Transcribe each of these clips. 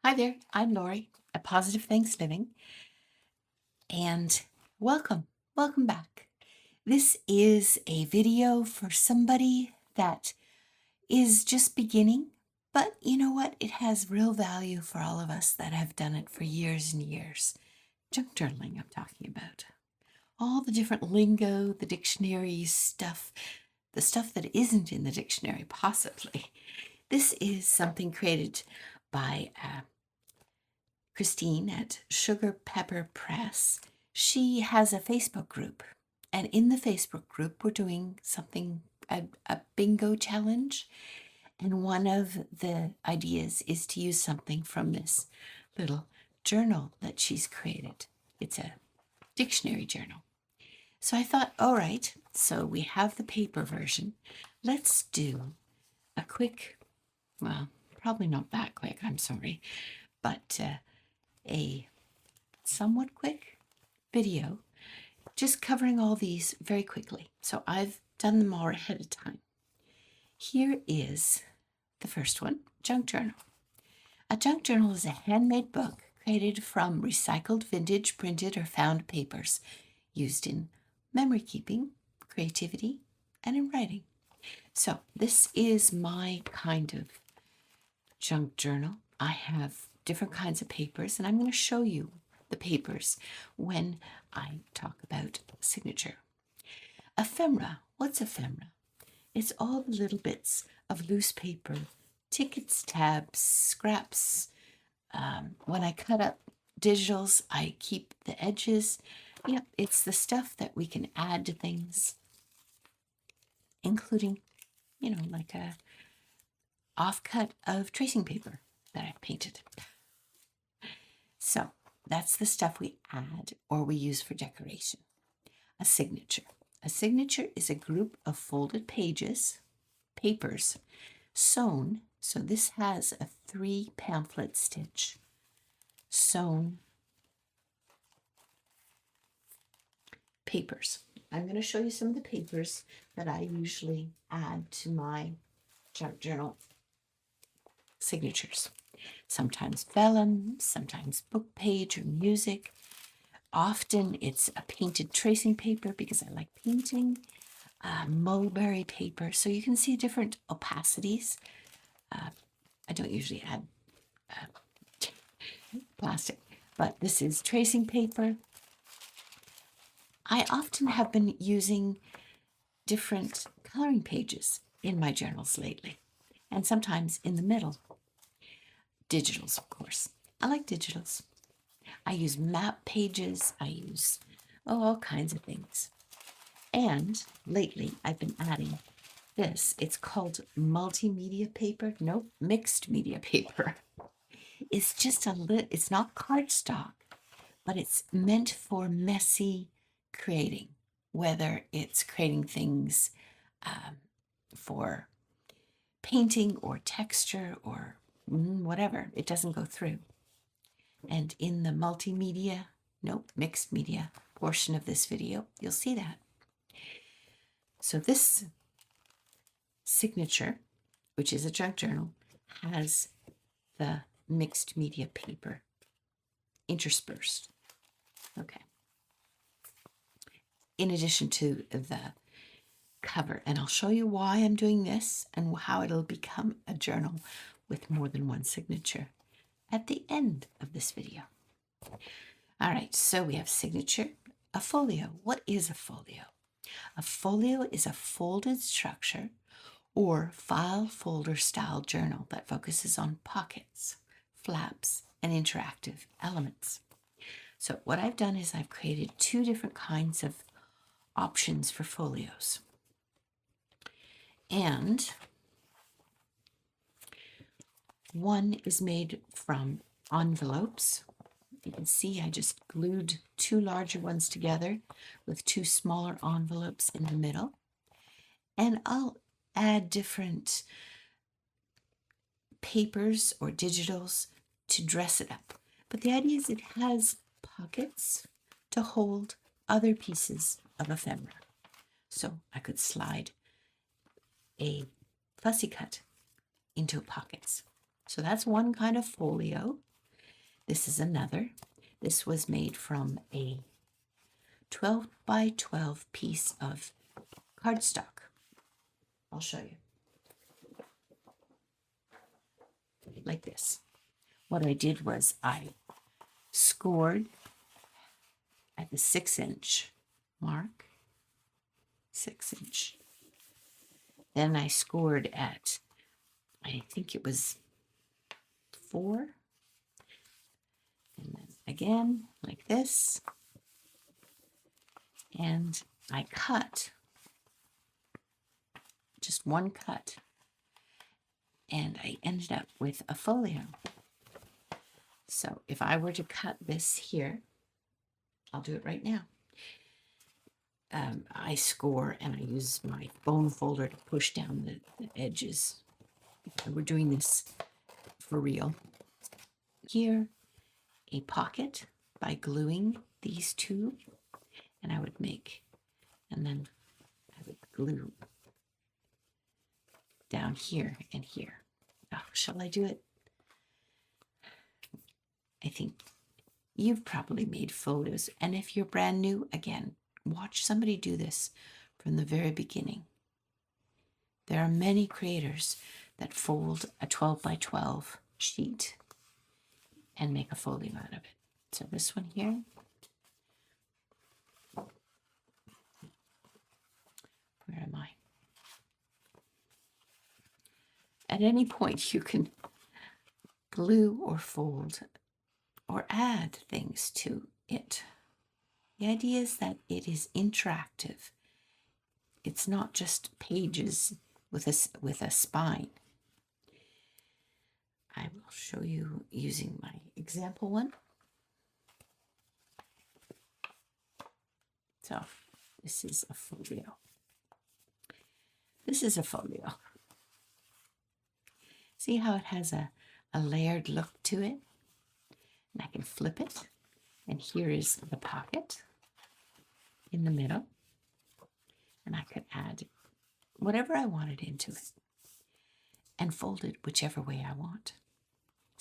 Hi there, I'm Lori at Positive Thanks Living, and welcome, welcome back. This is a video for somebody that is just beginning, but you know what? It has real value for all of us that have done it for years and years. Junk journaling, I'm talking about. All the different lingo, the dictionary stuff, the stuff that isn't in the dictionary, possibly. This is something created by Christine at Sugar Pepper Press. She has a Facebook group, and in the Facebook group, we're doing something, a bingo challenge. And one of the ideas is to use something from this little journal that she's created. It's a dictionary journal. So I thought, all right, so we have the paper version. Let's do a quick, well, probably not that quick, I'm sorry, but a somewhat quick video, just covering all these very quickly. So I've done them all ahead of time. Here is the first one, junk journal. A junk journal is a handmade book created from recycled, vintage, printed, or found papers used in memory keeping, creativity, and in writing. So this is my kind of junk journal. I have different kinds of papers, and I'm going to show you the papers when I talk about signature. Ephemera. What's ephemera? It's all the little bits of loose paper, tickets, tabs, scraps. When I cut up digitals, I keep the edges. Yep, it's the stuff that we can add to things, including, like a offcut of tracing paper that I've painted. So that's the stuff we add or we use for decoration. A signature. A signature is a group of folded papers, sewn. So this has a 3 pamphlet stitch, sewn papers. I'm going to show you some of the papers that I usually add to my junk journal signatures. Sometimes vellum, sometimes book page or music. Often it's a painted tracing paper because I like painting, mulberry paper. So you can see different opacities. I don't usually add plastic, but this is tracing paper. I often have been using different coloring pages in my journals lately, and sometimes in the middle. Digitals, of course. I like digitals. I use map pages. I use all kinds of things. And lately, I've been adding this. It's called multimedia paper. Nope, mixed media paper. It's just it's not cardstock, but it's meant for messy creating, whether it's creating things for painting or texture or whatever. It doesn't go through. And in the multimedia, mixed media portion of this video, you'll see that. So this signature, which is a junk journal, has the mixed media paper interspersed. Okay. In addition to the cover, and I'll show you why I'm doing this and how it'll become a journal with more than one signature at the end of this video. All right, so we have signature, a folio. What is a folio? A folio is a folded structure or file folder style journal that focuses on pockets, flaps, and interactive elements. So what I've done is I've created 2 different kinds of options for folios. And one is made from envelopes. You can see I just glued 2 larger ones together with 2 smaller envelopes in the middle. And I'll add different papers or digitals to dress it up. But the idea is it has pockets to hold other pieces of ephemera. So I could slide a fussy cut into pockets. So that's one kind of folio. This is another. This was made from a 12 by 12 piece of cardstock. I'll show you. Like this. What I did was I scored at the 6-inch mark, 6-inch. Then I scored at, I think it was 4. And then again, like this. And I cut, just one cut. And I ended up with a folio. So if I were to cut this here, I'll do it right now. I score and I use my bone folder to push down the edges. We're doing this for real. Here, a pocket by gluing these two, and I would make, and then I would glue down here and here. Oh, shall I do it? I think you've probably made photos, and if you're brand new, again, watch somebody do this from the very beginning. There are many creators that fold a 12 by 12 sheet and make a folio out of it. So this one here, where am I? At any point you can glue or fold or add things to it. The idea is that it is interactive. It's not just pages with a spine. I will show you using my example one. So this is a folio. This is a folio. See how it has a layered look to it? And I can flip it. And here is the pocket in the middle. And I could add whatever I wanted into it and fold it whichever way I want.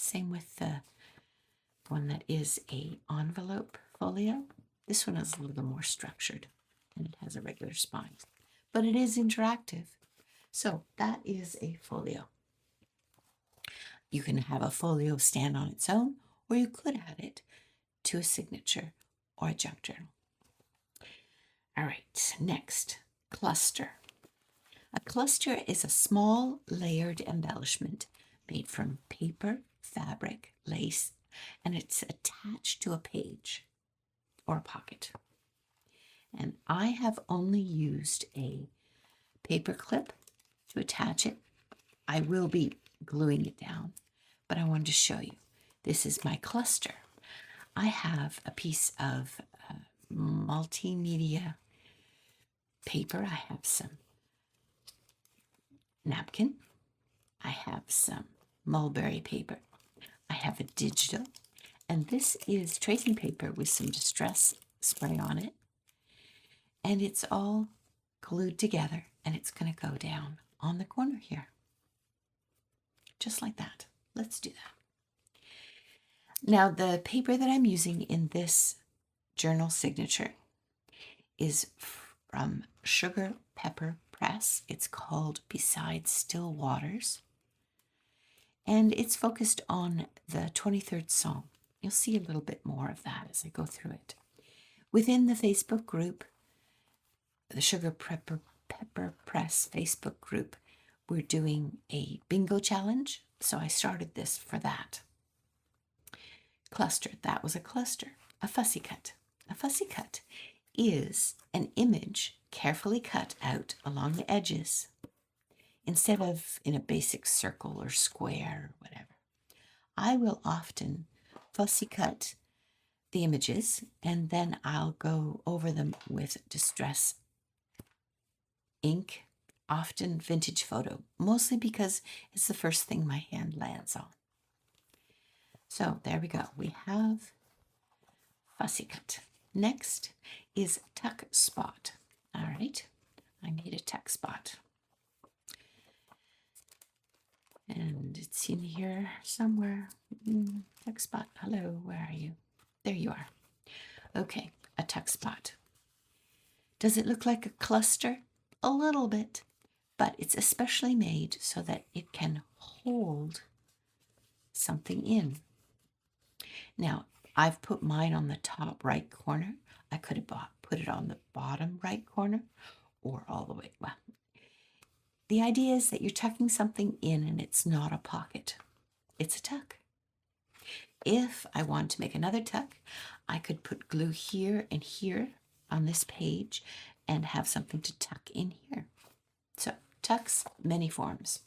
Same with the one that is a envelope folio. This one is a little more structured and it has a regular spine, but it is interactive. So that is a folio. You can have a folio stand on its own, or you could add it to a signature or a junk journal. All right, next, cluster. A cluster is a small layered embellishment made from paper, fabric, lace, and it's attached to a page or a pocket. And I have only used a paper clip to attach it. I will be gluing it down, but I wanted to show you. This is my cluster. I have a piece of multimedia paper. I have some napkin. I have some mulberry paper. I have a digital. And this is tracing paper with some distress spray on it. And it's all glued together, and it's going to go down on the corner here. Just like that. Let's do that. Now, the paper that I'm using in this journal signature is from Sugar Pepper Press. It's called Besides Still Waters. And it's focused on the 23rd song. You'll see a little bit more of that as I go through it. Within the Facebook group, the Sugar Pepper Press Facebook group, we're doing a bingo challenge. So I started this for that. Cluster, that was a cluster. A fussy cut. A fussy cut is an image carefully cut out along the edges instead of in a basic circle or square or whatever. I will often fussy cut the images and then I'll go over them with distress ink, often vintage photo, mostly because it's the first thing my hand lands on. So there we go. We have fussy cut. Next is tuck spot. All right, I made a tuck spot. And it's in here somewhere. Tuck spot. Hello, where are you? There you are. Okay, a tuck spot. Does it look like a cluster? A little bit, but it's especially made so that it can hold something in. Now, I've put mine on the top right corner. I could have put it on the bottom right corner or all the way. Well, the idea is that you're tucking something in and it's not a pocket. It's a tuck. If I want to make another tuck, I could put glue here and here on this page and have something to tuck in here. So tucks, many forms.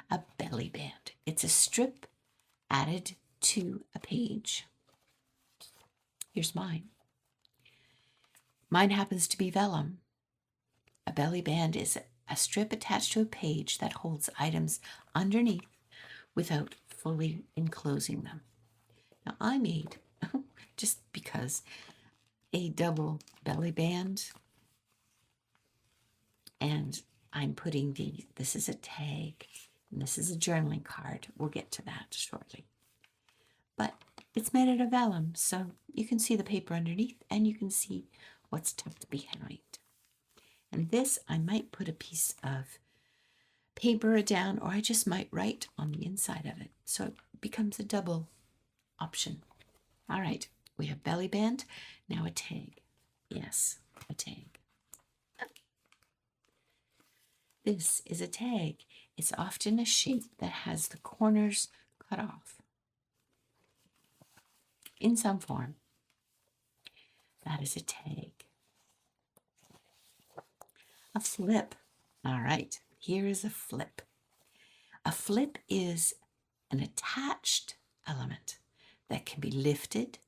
A belly band. It's a strip added to a page. Here's mine. Mine happens to be vellum. A belly band is a strip attached to a page that holds items underneath without fully enclosing them. Now I made, just because, a double belly band, and I'm putting this is a tag, and this is a journaling card. We'll get to that shortly. But it's made out of vellum, so you can see the paper underneath, and you can see what's tucked behind. And this, I might put a piece of paper down, or I just might write on the inside of it. So it becomes a double option. All right, we have belly band, now a tag. Yes, a tag. This is a tag. It's often a shape that has the corners cut off in some form. That is a tag. A flip. All right, here is a flip. A flip is an attached element that can be lifted,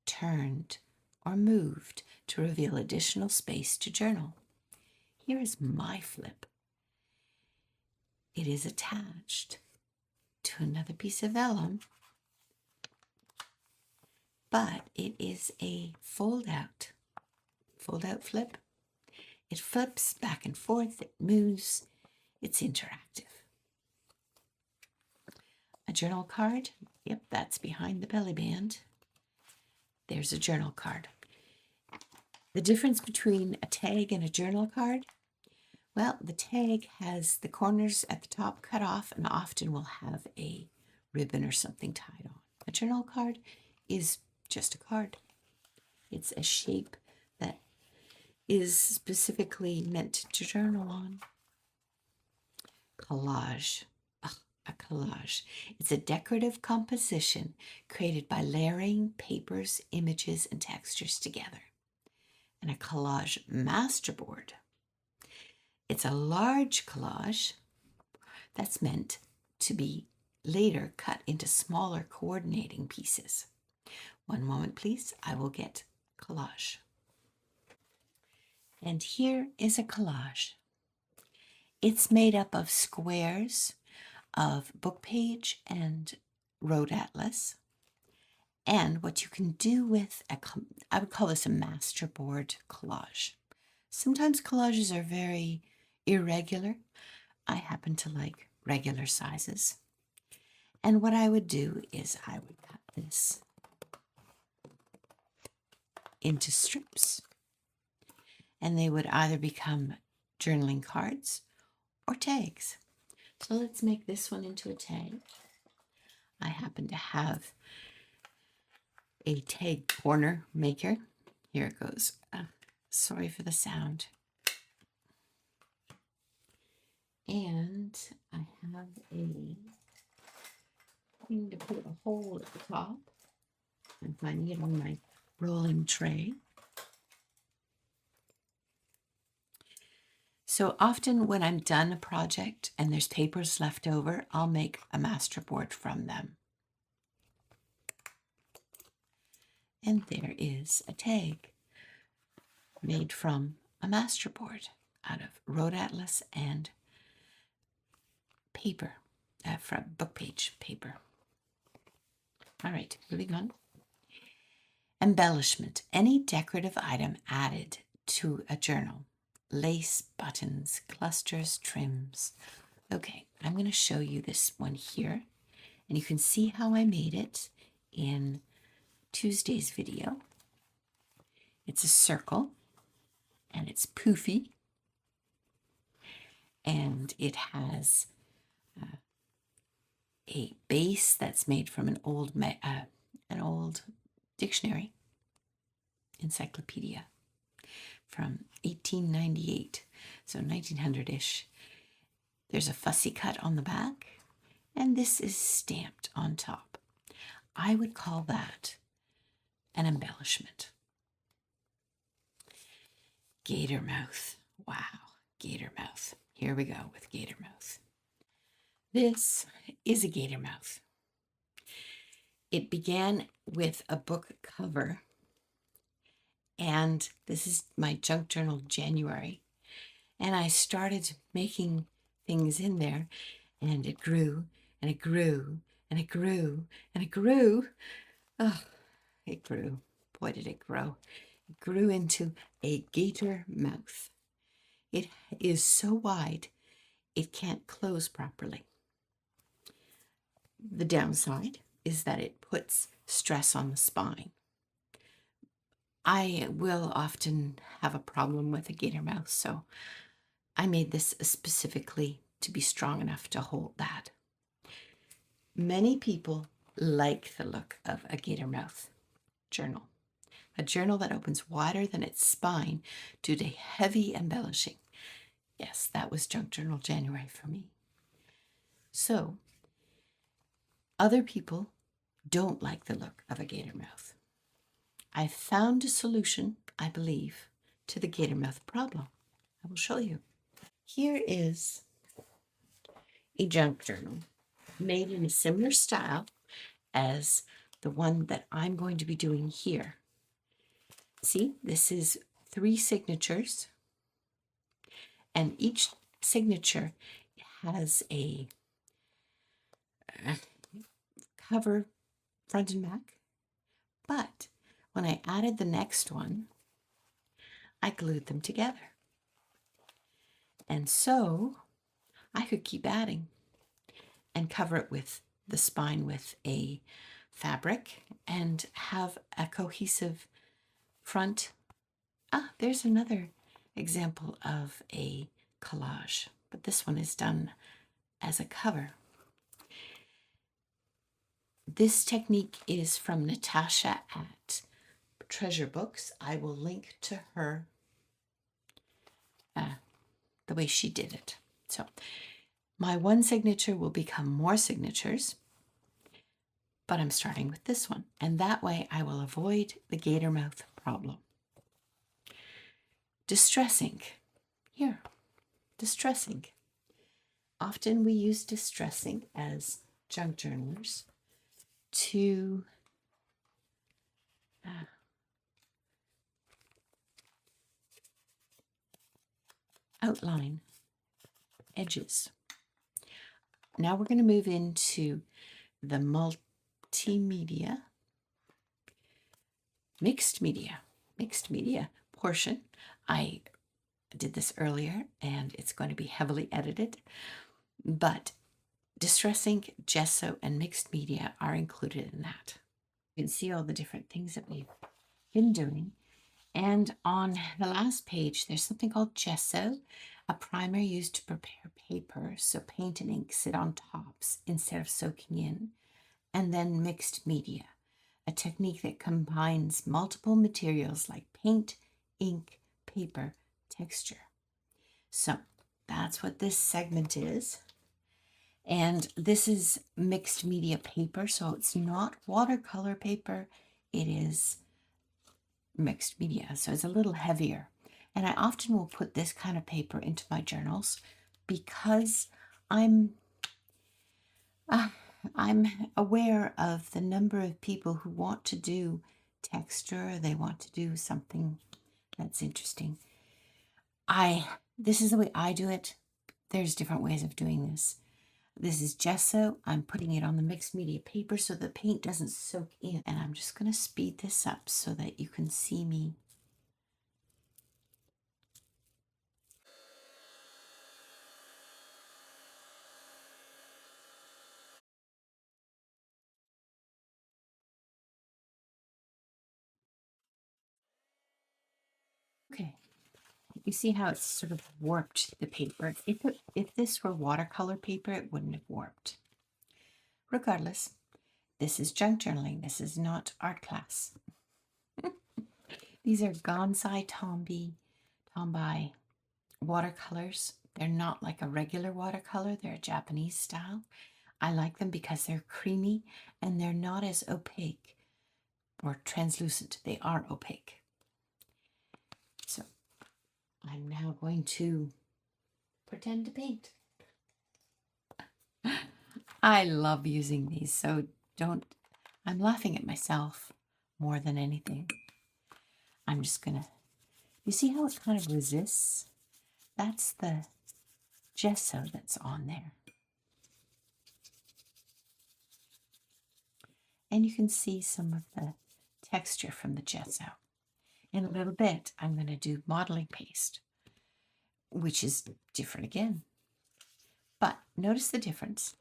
turned, or moved to reveal additional space to journal. Here is my flip. It is attached to another piece of vellum, but it is a fold-out flip. It flips back and forth, it moves, it's interactive. A journal card, yep, that's behind the belly band. There's a journal card. The difference between a tag and a journal card, well, the tag has the corners at the top cut off and often will have a ribbon or something tied on. A journal card is just a card. It's a shape that is specifically meant to journal on. Collage. A collage. It's a decorative composition created by layering papers, images, and textures together. And a collage masterboard. It's a large collage that's meant to be later cut into smaller coordinating pieces. One moment, please. I will get collage. And here is a collage. It's made up of squares of book page and road atlas. And what you can do with I would call this a masterboard collage. Sometimes collages are very irregular. I happen to like regular sizes. And what I would do is I would cut this into strips. And they would either become journaling cards or tags. So let's make this one into a tag. I happen to have a tag corner maker. Here it goes. Sorry for the sound. And I have a thing to put a hole at the top. I'm finding it on my rolling tray. So often when I'm done a project and there's papers left over, I'll make a masterboard from them. And there is a tag made from a masterboard out of road atlas and paper, from book page paper. All right, moving on. Embellishment, any decorative item added to a journal. Lace, buttons, clusters, trims, Okay, I'm going to show you this one here, and you can see how I made it in Tuesday's video. It's a circle, and it's poofy, and it has a base that's made from an old dictionary, encyclopedia from 1898, so 1900-ish. There's a fussy cut on the back, and this is stamped on top. I would call that an embellishment. Gator mouth. Wow, gator mouth. Here we go with gator mouth. This is a gator mouth. It began with a book cover, and this is my junk journal January. And I started making things in there, and it grew, and it grew, and it grew, and it grew. Oh, it grew. Boy, did it grow. It grew into a gator mouth. It is so wide, it can't close properly. The downside is that it puts stress on the spine. I will often have a problem with a gator mouth, so I made this specifically to be strong enough to hold that. Many people like the look of a gator mouth journal, a journal that opens wider than its spine due to heavy embellishing. Yes, that was Junk Journal January for me. So, other people don't like the look of a gator mouth. I found a solution, I believe, to the gator mouth problem. I will show you. Here is a junk journal made in a similar style as the one that I'm going to be doing here. See, this is 3 signatures, and each signature has a cover front and back. But when I added the next one, I glued them together. And so I could keep adding and cover it with the spine with a fabric and have a cohesive front. There's another example of a collage, but this one is done as a cover. This technique is from Natasha at Treasure Books. I will link to her, the way she did it. So my one signature will become more signatures, but I'm starting with this one. And that way I will avoid the gator mouth problem. Distress ink. Here, distress ink. Often we use distress ink as junk journalers to outline edges. Now we're going to move into the multimedia, mixed media portion. I did this earlier and it's going to be heavily edited, but distress ink, gesso, and mixed media are included in that. You can see all the different things that we've been doing. And on the last page, there's something called gesso, a primer used to prepare paper so paint and ink sit on tops instead of soaking in. And then mixed media, a technique that combines multiple materials like paint, ink, paper, texture. So that's what this segment is. And this is mixed media paper, so it's not watercolor paper, it is mixed media, so it's a little heavier. And I often will put this kind of paper into my journals because I'm aware of the number of people who want to do texture, they want to do something that's interesting. This is the way I do it. There's different ways of doing this. This is gesso. I'm putting it on the mixed media paper so the paint doesn't soak in. And I'm just going to speed this up so that you can see me. Okay, you see how it's sort of warped the paper. If this were watercolor paper, it wouldn't have warped. Regardless, this is junk journaling. This is not art class. These are Gansai Tombai watercolors. They're not like a regular watercolor. They're a Japanese style. I like them because they're creamy and they're not as opaque or translucent. They are opaque. So I'm now going to pretend to paint. I love using these, so I'm laughing at myself more than anything. I'm just gonna, you see how it kind of resists? That's the gesso that's on there. And you can see some of the texture from the gesso. In a little bit, I'm going to do modeling paste, which is different again. But notice the difference.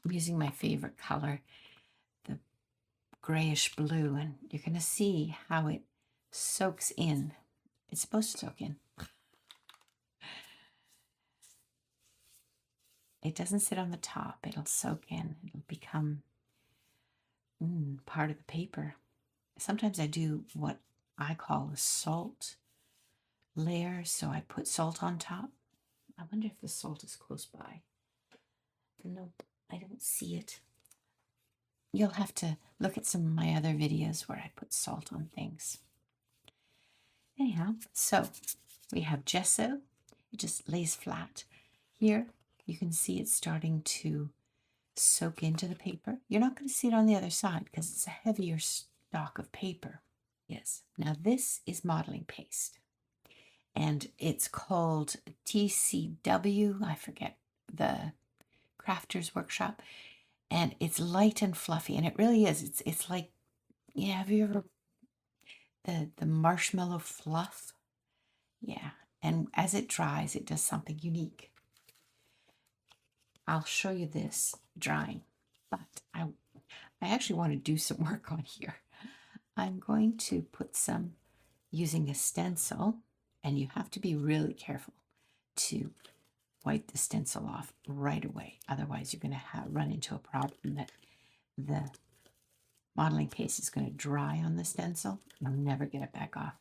I'm using my favorite color, the grayish blue, and you're going to see how it soaks in. It's supposed to soak in. It doesn't sit on the top. It'll soak in. It'll become part of the paper. Sometimes I do what I call a salt layer, so I put salt on top. I wonder if the salt is close by. No, I don't see it. You'll have to look at some of my other videos where I put salt on things. Anyhow, so we have gesso. It just lays flat. Here you can see it's starting to soak into the paper. You're not going to see it on the other side because it's a heavier stock of paper. Yes. Now this is modeling paste. And it's called TCW. I forget the Crafters Workshop. And it's light and fluffy. And it really is. It's like, yeah, have you ever the marshmallow fluff? Yeah. And as it dries, it does something unique. I'll show you this drying, but I actually want to do some work on here. I'm going to put some using a stencil, and you have to be really careful to wipe the stencil off right away. Otherwise, you're going to run into a problem that the modeling paste is going to dry on the stencil. You'll never get it back off.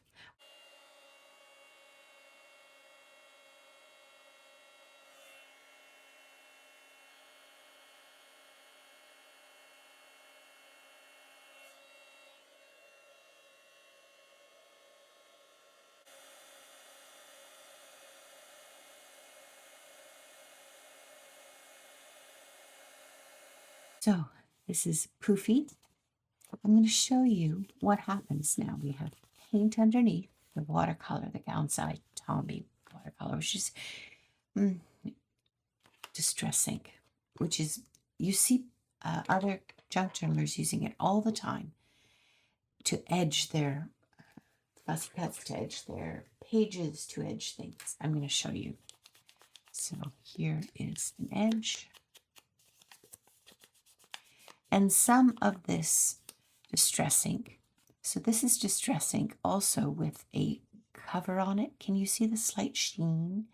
So this is poofy. I'm going to show you what happens now. We have paint underneath, the watercolor, the Gansai Tombai watercolor, which is distress ink, which is, you see other junk journalers using it all the time to edge their fussy cuts, to edge their pages, to edge things. I'm going to show you. So here is an edge. And some of this distress ink. So this is distress ink also with a cover on it. Can you see the slight sheen?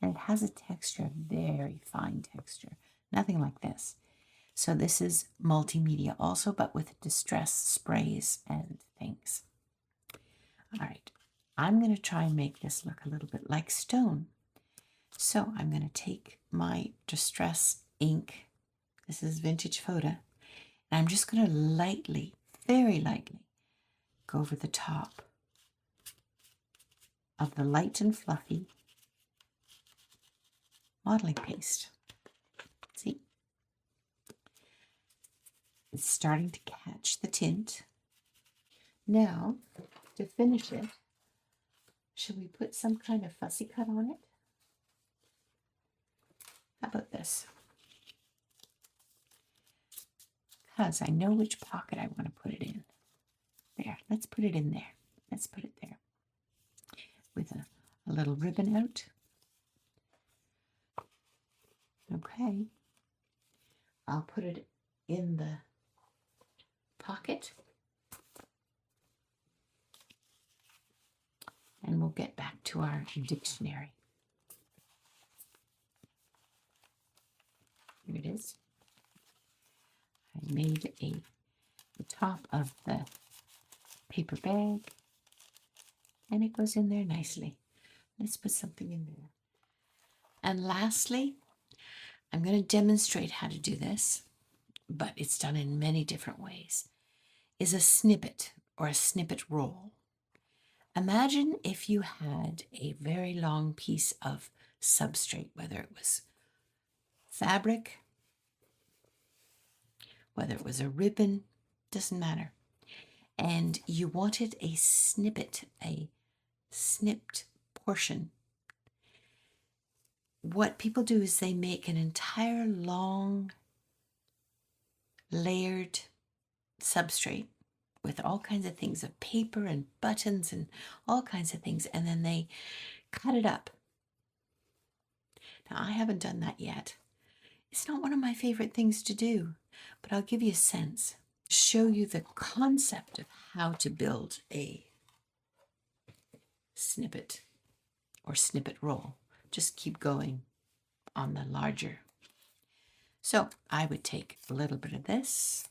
And it has a texture, a very fine texture. Nothing like this. So this is multimedia also, but with distress sprays and things. All right, I'm going to try and make this look a little bit like stone. So I'm going to take my distress ink. This is vintage photo. And I'm just going to lightly, very lightly, go over the top of the light and fluffy modeling paste. See? It's starting to catch the tint. Now, to finish it, should we put some kind of fussy cut on it? How about this? Because I know which pocket I want to put it in. There, let's put it in there. Let's put it there. With a little ribbon out. Okay. I'll put it in the pocket. And we'll get back to our dictionary. Here it is. I made the top of the paper bag, and it goes in there nicely. Let's put something in there. And lastly, I'm going to demonstrate how to do this, but it's done in many different ways, is a snippet or a snippet roll. Imagine if you had a very long piece of substrate, whether it was fabric, whether it was a ribbon, doesn't matter. And you wanted a snippet, a snipped portion. What people do is they make an entire long layered substrate with all kinds of things of paper and buttons and all kinds of things, and then they cut it up. Now, I haven't done that yet. It's not one of my favorite things to do, but I'll give you a sense, show you the concept of how to build a snippet or snippet roll. Just keep going on the larger. So I would take a little bit of this,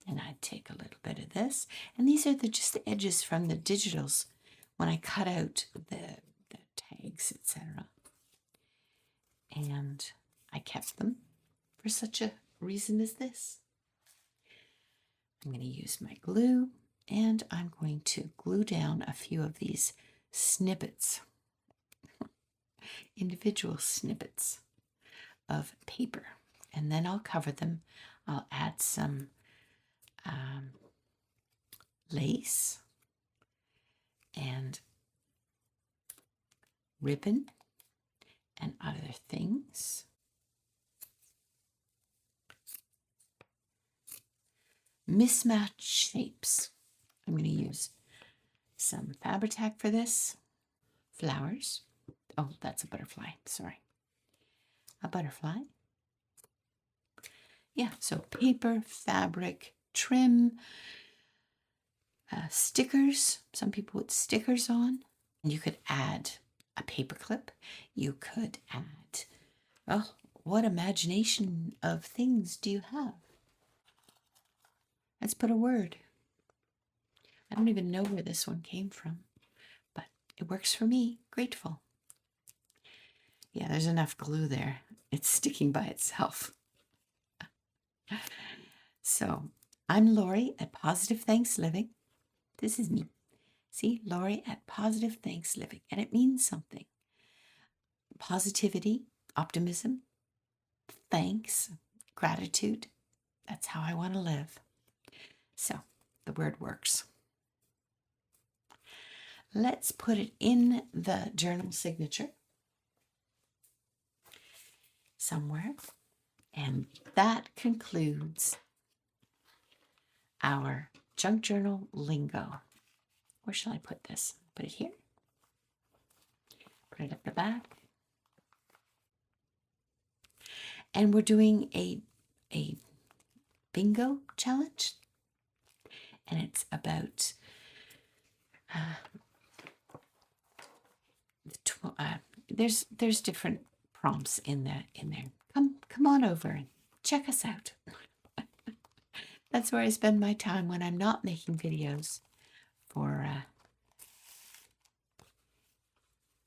and I'd take a little bit of this, and these are just the edges from the digitals when I cut out the tags, etc. And I kept them for such a reason as this. I'm going to use my glue, and I'm going to glue down a few of these snippets, individual snippets of paper, and then I'll cover them. I'll add some lace and ribbon and other things. Mismatched shapes. I'm going to use some Fabri-Tac for this. Flowers. Oh, that's a butterfly. Sorry. A butterfly. Yeah, so paper, fabric, trim, stickers. Some people put stickers on. And you could add a paper clip. You could add, oh, what imagination of things do you have? Let's put a word. I don't even know where this one came from, but it works for me. Grateful. Yeah, there's enough glue there. It's sticking by itself. So, I'm Lori at Positive Thanks Living. This is me. See, Lori at Positive Thanks Living. And it means something. Positivity, optimism, thanks, gratitude. That's how I want to live. So, the word works. Let's put it in the journal signature somewhere. And that concludes our Junk Journal Lingo. Where shall I put this? Put it here. Put it at the back. And we're doing a bingo challenge. And it's about there's different prompts in there. Come on over and check us out. That's where I spend my time when I'm not making videos for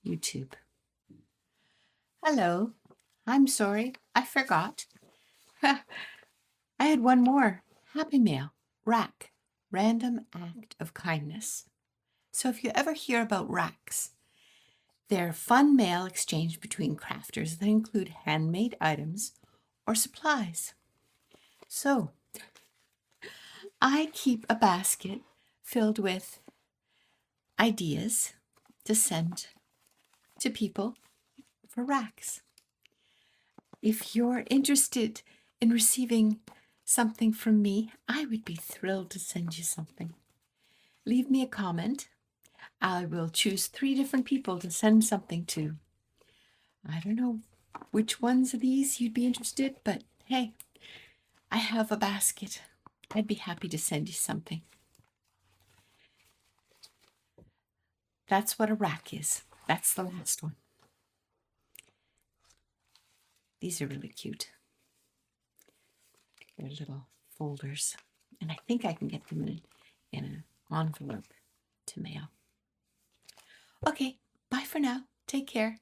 YouTube. Hello. I'm sorry. I forgot. I had one more. Happy Mail. Rack. Random Act of Kindness. So if you ever hear about racks, they're fun mail exchanged between crafters that include handmade items or supplies. So I keep a basket filled with ideas to send to people for racks. If you're interested in receiving something from me, I would be thrilled to send you something. Leave me a comment. I will choose 3 different people to send something to. I don't know which ones of these you'd be interested, but hey, I have a basket. I'd be happy to send you something. that's what a rack is. That's the last one. These are really cute. They're little folders. And I think I can get them in an envelope to mail. Okay, bye for now. Take care.